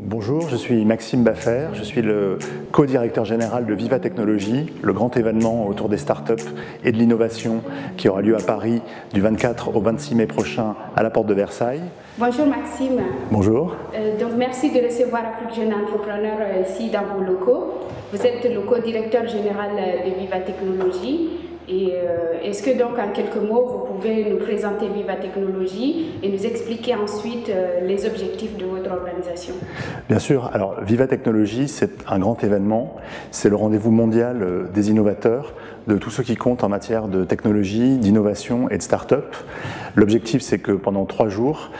Bonjour, je suis Maxime Baffer, je suis le co-directeur général de Viva Technologies, le grand événement autour des startups et de l'innovation qui aura lieu à Paris du 24 au 26 mai prochain à la porte de Versailles. Bonjour Maxime. Bonjour. Donc merci de recevoir Afrique Jeune Entrepreneur ici dans vos locaux. Vous êtes le co-directeur général de Viva Technologies. Et est-ce que donc en quelques mots vous pouvez nous présenter Viva Technologies et nous expliquer ensuite les objectifs de votre organisation? Bien sûr, alors Viva Technologies c'est un grand événement, c'est le rendez-vous mondial des innovateurs, de tout ce qui compte en matière de technologie, d'innovation et de start-up. L'objectif c'est que pendant 3 jours,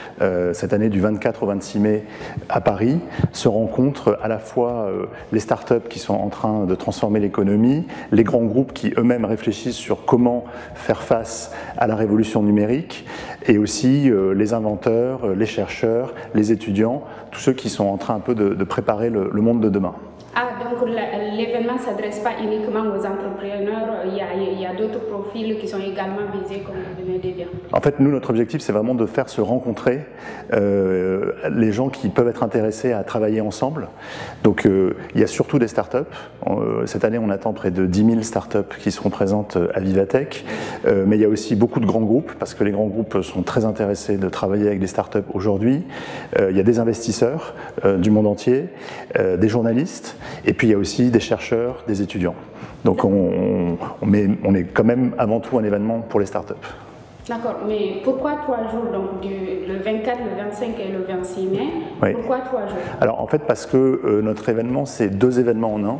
cette année du 24 au 26 mai à Paris, se rencontrent à la fois les start-up qui sont en train de transformer l'économie, les grands groupes qui eux-mêmes réfléchissent sur comment faire face à la révolution numérique et aussi les inventeurs, les chercheurs, les étudiants, tous ceux qui sont en train un peu de préparer le monde de demain. Ah, donc l'événement ne s'adresse pas uniquement aux entrepreneurs, il y a d'autres profils qui sont également visés comme vous venez de dire. En fait, nous, notre objectif, c'est vraiment de faire se rencontrer les gens qui peuvent être intéressés à travailler ensemble. Donc, il y a surtout des startups. Cette année, on attend près de 10 000 startups qui seront présentes à Vivatech. Mais il y a aussi beaucoup de grands groupes, parce que les grands groupes sont très intéressés de travailler avec des startups aujourd'hui. Il y a des investisseurs du monde entier, des journalistes, et puis il y a aussi des chercheurs, des étudiants. Donc on est quand même avant tout un événement pour les startups. D'accord, mais pourquoi 3 jours, donc le 24, le 25 et le 26 mai? Oui. Pourquoi 3 jours? Alors en fait parce que notre événement c'est 2 événements en un.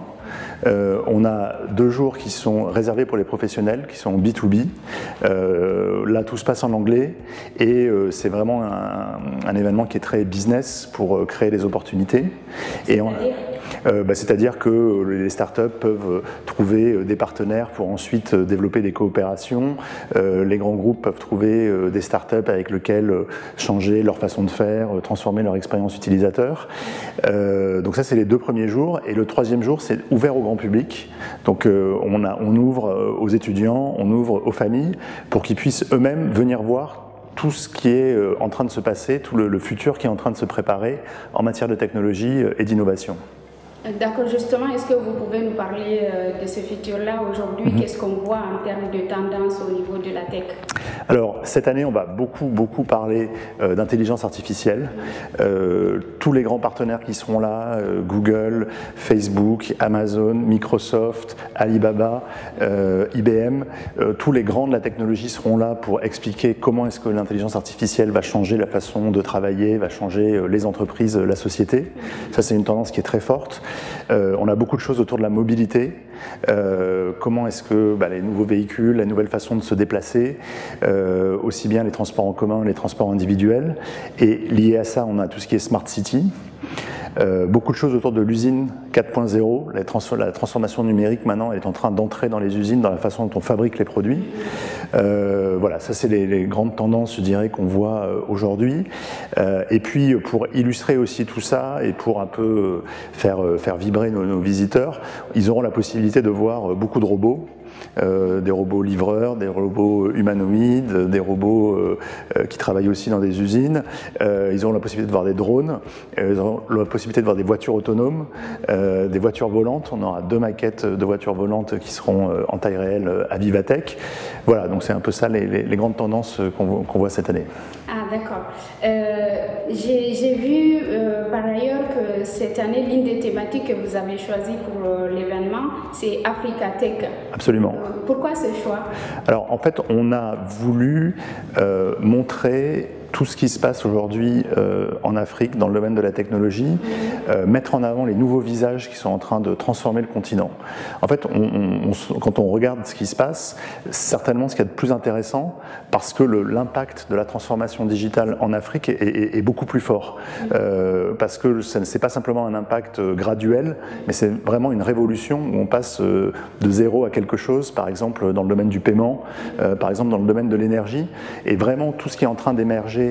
On a 2 jours qui sont réservés pour les professionnels, qui sont B2B. Là tout se passe en anglais et c'est vraiment un événement qui est très business pour créer des opportunités. C'est-à-dire que les startups peuvent trouver des partenaires pour ensuite développer des coopérations. Les grands groupes peuvent trouver des startups avec lesquelles changer leur façon de faire, transformer leur expérience utilisateur. Donc ça, c'est les 2 premiers jours. Et le 3e jour, c'est ouvert au grand public. Donc on ouvre aux étudiants, on ouvre aux familles pour qu'ils puissent eux-mêmes venir voir tout ce qui est en train de se passer, tout le futur qui est en train de se préparer en matière de technologie et d'innovation. D'accord, justement, est-ce que vous pouvez nous parler de ce futur-là aujourd'hui? Qu'est-ce qu'on voit en termes de tendance au niveau de la tech? Alors, cette année, on va beaucoup parler d'intelligence artificielle. Tous les grands partenaires qui seront là, Google, Facebook, Amazon, Microsoft, Alibaba, IBM, tous les grands de la technologie seront là pour expliquer comment est-ce que l'intelligence artificielle va changer la façon de travailler, va changer les entreprises, la société. Ça, c'est une tendance qui est très forte. On a beaucoup de choses autour de la mobilité. Comment est-ce que les nouveaux véhicules, la nouvelle façon de se déplacer, aussi bien les transports en commun, les transports individuels, et lié à ça, on a tout ce qui est Smart City. Beaucoup de choses autour de l'usine 4.0, la transformation numérique maintenant elle est en train d'entrer dans les usines, dans la façon dont on fabrique les produits. Voilà, ça c'est les grandes tendances, je dirais, qu'on voit aujourd'hui. Et puis pour illustrer aussi tout ça et pour un peu faire vibrer nos visiteurs, ils auront la possibilité de voir beaucoup de robots. Des robots livreurs, des robots humanoïdes, des robots qui travaillent aussi dans des usines. Ils auront la possibilité de voir des drones, ils auront la possibilité de voir des voitures autonomes, des voitures volantes. On aura 2 maquettes de voitures volantes qui seront en taille réelle à Vivatech. Voilà, donc c'est un peu ça les grandes tendances qu'on voit cette année. Ah d'accord. J'ai vu par ailleurs que cette année, l'une des thématiques que vous avez choisies pour l'événement, c'est Africa Tech. Absolument. Pourquoi ce choix? Alors en fait, on a voulu montrer tout ce qui se passe aujourd'hui en Afrique dans le domaine de la technologie, mettre en avant les nouveaux visages qui sont en train de transformer le continent. En fait, quand on regarde ce qui se passe, certainement ce qu'il y a de plus intéressant, parce que l'impact de la transformation digitale en Afrique est beaucoup plus fort. Parce que ce n'est pas simplement un impact graduel, mais c'est vraiment une révolution où on passe de zéro à quelque chose, par exemple dans le domaine du paiement, par exemple dans le domaine de l'énergie, et vraiment tout ce qui est en train d'émerger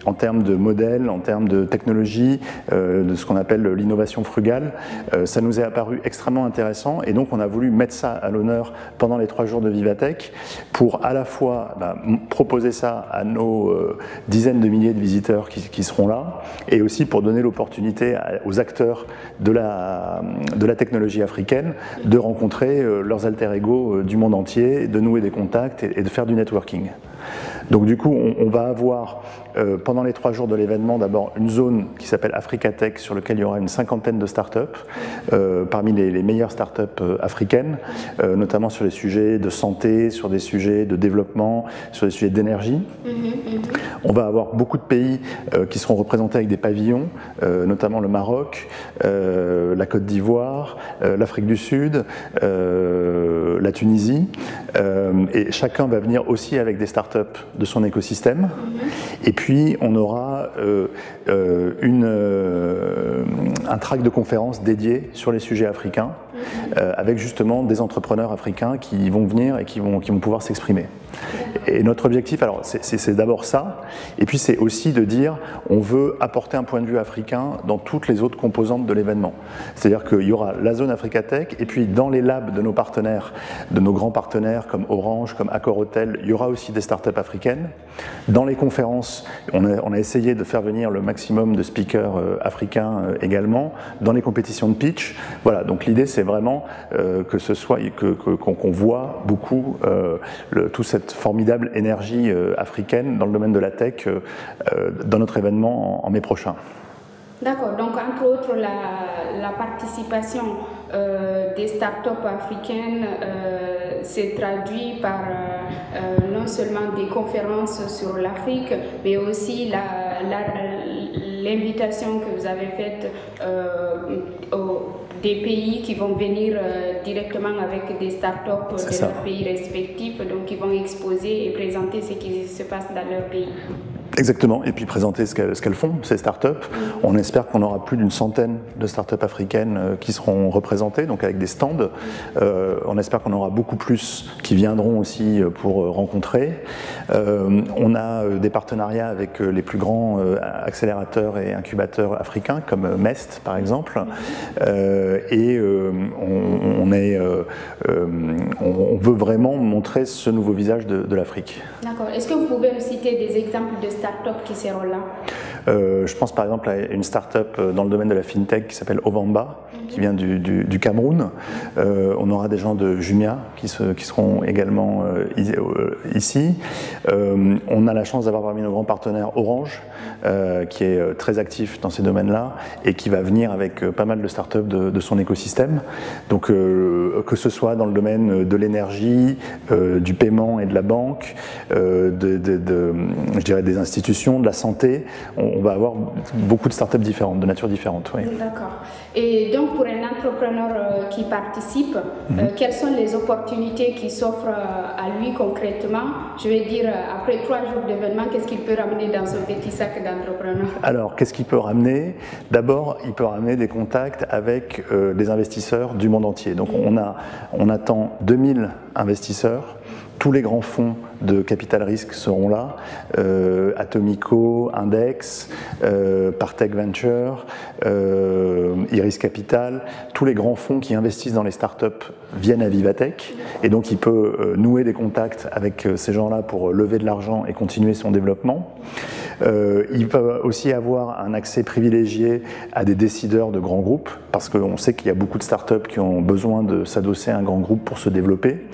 en termes de modèles, en termes de technologie, de ce qu'on appelle s'appelle l'innovation frugale. Ça nous est apparu extrêmement intéressant et donc on a voulu mettre ça à l'honneur pendant les 3 jours de Vivatech pour à la fois proposer ça à nos dizaines de milliers de visiteurs qui seront là et aussi pour donner l'opportunité aux acteurs de la technologie africaine de rencontrer leurs alter-ego du monde entier, de nouer des contacts et de faire du networking. Donc du coup, on va avoir pendant les 3 jours de l'événement d'abord une zone qui s'appelle Africa Tech sur laquelle il y aura une 50aine de startups, parmi les meilleures startups africaines, notamment sur les sujets de santé, sur des sujets de développement, sur des sujets d'énergie. On va avoir beaucoup de pays qui seront représentés avec des pavillons, notamment le Maroc, la Côte d'Ivoire, l'Afrique du Sud, la Tunisie, et chacun va venir aussi avec des startups de son écosystème. Et puis on aura un track de conférences dédié sur les sujets africains, avec justement des entrepreneurs africains qui vont venir et qui vont pouvoir s'exprimer. Et notre objectif, alors c'est d'abord ça, et puis c'est aussi de dire on veut apporter un point de vue africain dans toutes les autres composantes de l'événement. C'est-à-dire qu'il y aura la zone Africa Tech, et puis dans les labs de nos partenaires, de nos grands partenaires comme Orange, comme Accor Hotel, il y aura aussi des startups africaines. Dans les conférences, on a essayé de faire venir le maximum de speakers africains également. Dans les compétitions de pitch, voilà. Donc l'idée c'est vraiment que ce soit qu'on voit beaucoup toute cette formidable énergie africaine dans le domaine de la tech dans notre événement en mai prochain. D'accord, donc entre autres la participation des startups africaines s'est traduite par non seulement des conférences sur l'Afrique, mais aussi l'invitation que vous avez faite des pays qui vont venir directement avec des startups de leurs pays respectifs, donc qui vont exposer et présenter ce qui se passe dans leur pays. Exactement, et puis présenter ce qu'elles font, ces startups. On espère qu'on aura plus d'une centaine de startups africaines qui seront représentées, donc avec des stands. On espère qu'on aura beaucoup plus qui viendront aussi pour rencontrer. On a des partenariats avec les plus grands accélérateurs et incubateurs africains, comme MEST par exemple. Et on veut vraiment montrer ce nouveau visage de l'Afrique. D'accord. Est-ce que vous pouvez nous citer des exemples de startups qui seront là? Je pense par exemple à une start-up dans le domaine de la fintech qui s'appelle Ovamba, qui vient du Cameroun. On aura des gens de Jumia qui seront également ici. On a la chance d'avoir parmi nos grands partenaires Orange, qui est très actif dans ces domaines-là et qui va venir avec pas mal de startups de son écosystème. Donc que ce soit dans le domaine de l'énergie, du paiement et de la banque, je dirais des institutions, de la santé, on va avoir beaucoup de startups différentes, de nature différente. Oui. D'accord. Et donc pour un entrepreneur qui participe, quelles sont les opportunités qui s'offrent à lui concrètement? Je vais dire, après 3 jours d'événement, qu'est-ce qu'il peut ramener dans son petit sac d'entrepreneur? Alors, qu'est-ce qu'il peut ramener? D'abord, il peut ramener des contacts avec des investisseurs du monde entier. Donc on attend 2000 investisseurs. Tous les grands fonds de capital risque seront là, Atomico, Index, Partech Venture, Iris Capital, tous les grands fonds qui investissent dans les startups viennent à Vivatech et donc il peut nouer des contacts avec ces gens-là pour lever de l'argent et continuer son développement. Il peut aussi avoir un accès privilégié à des décideurs de grands groupes parce qu'on sait qu'il y a beaucoup de startups qui ont besoin de s'adosser à un grand groupe pour se développer.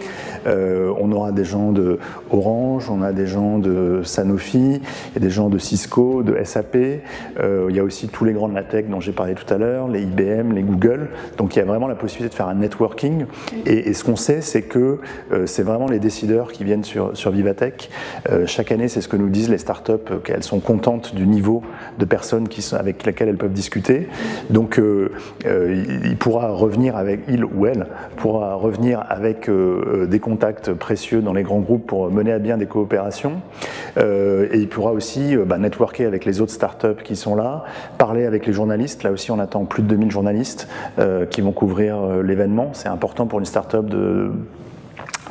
On aura des gens de Orange, on a des gens de Sanofi, il y a des gens de Cisco, de SAP, il y a aussi tous les grands de la tech dont j'ai parlé tout à l'heure, les IBM, les Google, donc il y a vraiment la possibilité de faire un networking et ce qu'on sait c'est que c'est vraiment les décideurs qui viennent sur Vivatech. Chaque année c'est ce que nous disent les startups, qu'elles sont contentes du niveau de personnes avec lesquelles elles peuvent discuter, donc il pourra revenir avec, il ou elle pourra revenir avec des contacts précieux dans les grands groupes pour mener à bien des coopérations et il pourra aussi networker avec les autres startups qui sont là, parler avec les journalistes. Là aussi on attend plus de 2000 journalistes qui vont couvrir l'événement. C'est important pour une startup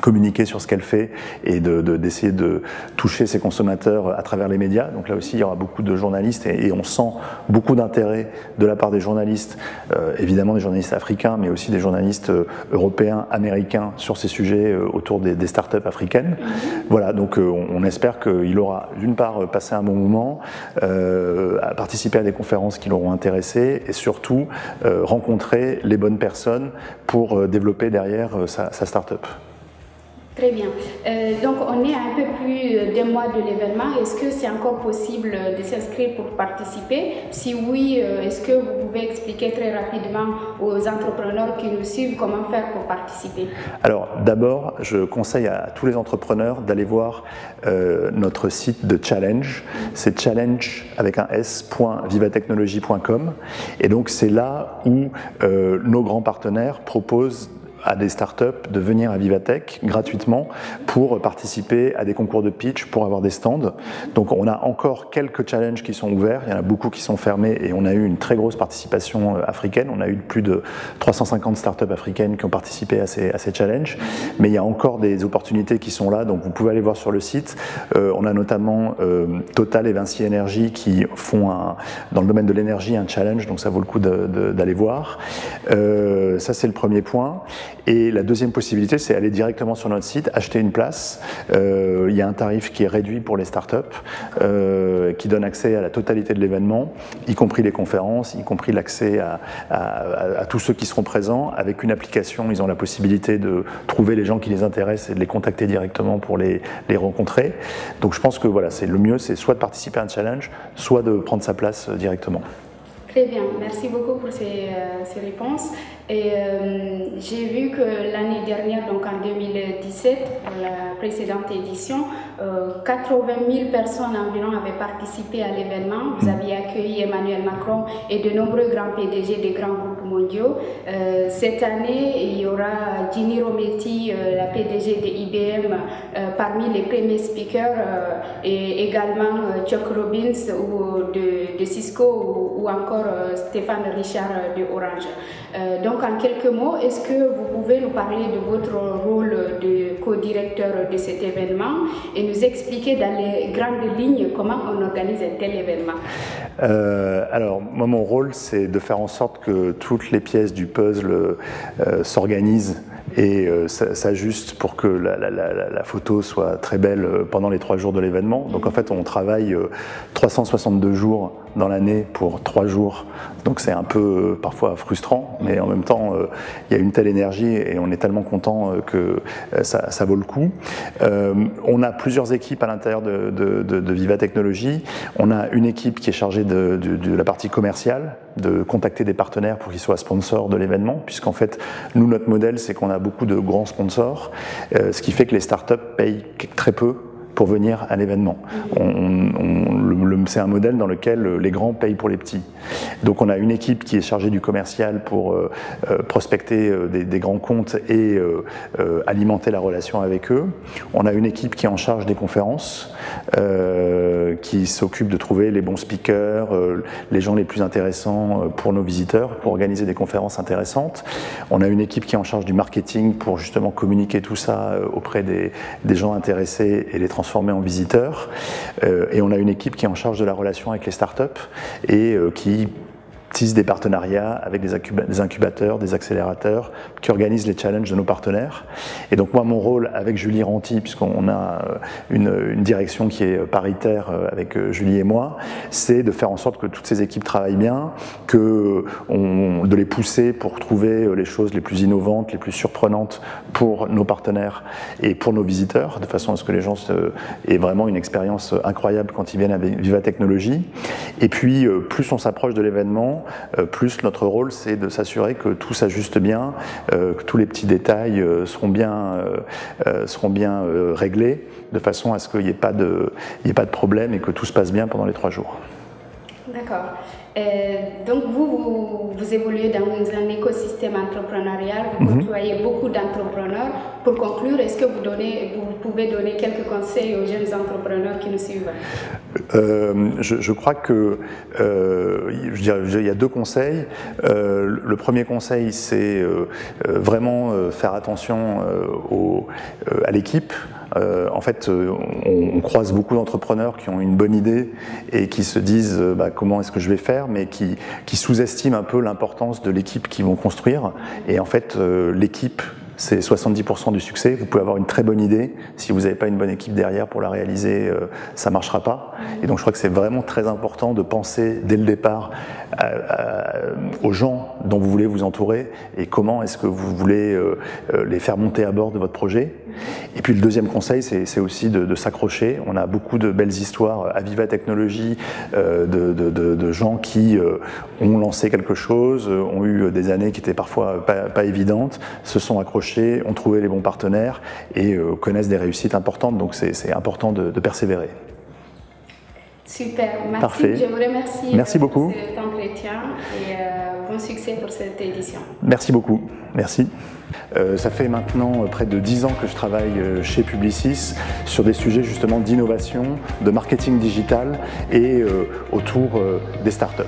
communiquer sur ce qu'elle fait et d'essayer de toucher ses consommateurs à travers les médias. Donc là aussi, il y aura beaucoup de journalistes et on sent beaucoup d'intérêt de la part des journalistes, évidemment des journalistes africains, mais aussi des journalistes européens, américains sur ces sujets autour des startups africaines. Voilà, donc on espère qu'il aura d'une part passé un bon moment, à participer à des conférences qui l'auront intéressé et surtout rencontrer les bonnes personnes pour développer derrière sa startup. Très bien. Donc, on est à un peu plus d'un mois de l'événement. Est-ce que c'est encore possible de s'inscrire pour participer? Si oui, est-ce que vous pouvez expliquer très rapidement aux entrepreneurs qui nous suivent comment faire pour participer? Alors, d'abord, je conseille à tous les entrepreneurs d'aller voir notre site de challenge. C'est challenge avec un s.vivatechnologie.com. Et donc, c'est là où nos grands partenaires proposent à des startups de venir à Vivatech gratuitement pour participer à des concours de pitch, pour avoir des stands. Donc on a encore quelques challenges qui sont ouverts, il y en a beaucoup qui sont fermés et on a eu une très grosse participation africaine. On a eu plus de 350 startups africaines qui ont participé à ces challenges. Mais il y a encore des opportunités qui sont là, donc vous pouvez aller voir sur le site. On a notamment Total et Vinci Energy qui font dans le domaine de l'énergie un challenge, donc ça vaut le coup d'aller voir. Ça c'est le premier point. Et la deuxième possibilité, c'est aller directement sur notre site, acheter une place. Il y a un tarif qui est réduit pour les startups, qui donne accès à la totalité de l'événement, y compris les conférences, y compris l'accès à tous ceux qui seront présents. Avec une application, ils ont la possibilité de trouver les gens qui les intéressent et de les contacter directement pour les rencontrer. Donc je pense que voilà, le mieux, c'est soit de participer à un challenge, soit de prendre sa place directement. Très bien, merci beaucoup pour ces réponses. Et j'ai vu que l'année dernière, donc en 2017, pour la précédente édition, 80 000 personnes environ avaient participé à l'événement. Vous aviez accueilli Emmanuel Macron et de nombreux grands PDG des grands groupes mondiaux. Cette année, il y aura Ginny Rometty, la PDG de IBM, parmi les premiers speakers, et également Chuck Robbins de Cisco ou encore Stéphane Richard de Orange. Donc en quelques mots, est-ce que vous pouvez nous parler de votre rôle de co-directeur de cet événement et nous expliquer dans les grandes lignes comment on organise un tel événement? Alors moi mon rôle c'est de faire en sorte que toutes les pièces du puzzle s'organisent et s'ajuste pour que la photo soit très belle pendant les 3 jours de l'événement. Donc en fait on travaille 362 jours dans l'année pour 3 jours, donc c'est un peu parfois frustrant, mais en même temps il y a une telle énergie et on est tellement content que ça vaut le coup. On a plusieurs équipes à l'intérieur de Vivatechnologie. On a une équipe qui est chargée de la partie commerciale, de contacter des partenaires pour qu'ils soient sponsors de l'événement, puisqu'en fait nous notre modèle c'est qu'on a beaucoup de grands sponsors, ce qui fait que les startups payent très peu pour venir à l'événement. C'est un modèle dans lequel les grands payent pour les petits. Donc on a une équipe qui est chargée du commercial pour prospecter des grands comptes et alimenter la relation avec eux. On a une équipe qui est en charge des conférences, qui s'occupe de trouver les bons speakers, les gens les plus intéressants pour nos visiteurs, pour organiser des conférences intéressantes. On a une équipe qui est en charge du marketing pour justement communiquer tout ça auprès des gens intéressés et les transformer en visiteurs. Et on a une équipe qui est en charge de la relation avec les startups et qui tisse des partenariats avec des incubateurs, des accélérateurs qui organisent les challenges de nos partenaires. Et donc moi, mon rôle avec Julie Ranty, puisqu'on a une direction qui est paritaire avec Julie et moi, c'est de faire en sorte que toutes ces équipes travaillent bien, de les pousser pour trouver les choses les plus innovantes, les plus surprenantes pour nos partenaires et pour nos visiteurs, de façon à ce que les gens aient vraiment une expérience incroyable quand ils viennent à Vivatechnologie. Et puis, plus on s'approche de l'événement, plus notre rôle c'est de s'assurer que tout s'ajuste bien, que tous les petits détails seront bien réglés, de façon à ce qu'il n'y ait pas de problème et que tout se passe bien pendant les 3 jours. D'accord. Donc vous évoluez dans un écosystème entrepreneurial, vous côtoyez beaucoup d'entrepreneurs. Pour conclure, est-ce que vous pouvez donner quelques conseils aux jeunes entrepreneurs qui nous suivent? Je crois que il y a deux conseils. Le premier conseil, c'est vraiment faire attention à l'équipe. En fait, on croise beaucoup d'entrepreneurs qui ont une bonne idée et qui se disent comment est-ce que je vais faire, mais qui sous-estiment un peu l'importance de l'équipe qu'ils vont construire. Et en fait, l'équipe, c'est 70% du succès. Vous pouvez avoir une très bonne idée. Si vous n'avez pas une bonne équipe derrière pour la réaliser, ça ne marchera pas. Et donc je crois que c'est vraiment très important de penser dès le départ aux gens dont vous voulez vous entourer et comment est-ce que vous voulez les faire monter à bord de votre projet. Et puis le deuxième conseil, c'est aussi de s'accrocher. On a beaucoup de belles histoires à Viva Technologies de gens qui ont lancé quelque chose, ont eu des années qui étaient parfois pas évidentes, se sont accrochés, ont trouvé les bons partenaires et connaissent des réussites importantes. Donc c'est important de persévérer. Super, merci. Parfait. Je vous remercie merci beaucoup. Pour cet entretien et bon succès pour cette édition. Merci beaucoup, merci. Ça fait maintenant près de 10 ans que je travaille chez Publicis sur des sujets justement d'innovation, de marketing digital et autour des startups.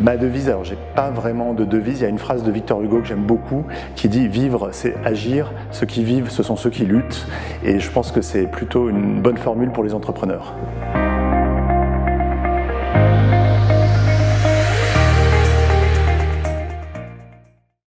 Ma devise, alors j'ai pas vraiment de devise, il y a une phrase de Victor Hugo que j'aime beaucoup qui dit « Vivre, c'est agir, ceux qui vivent, ce sont ceux qui luttent » et je pense que c'est plutôt une bonne formule pour les entrepreneurs.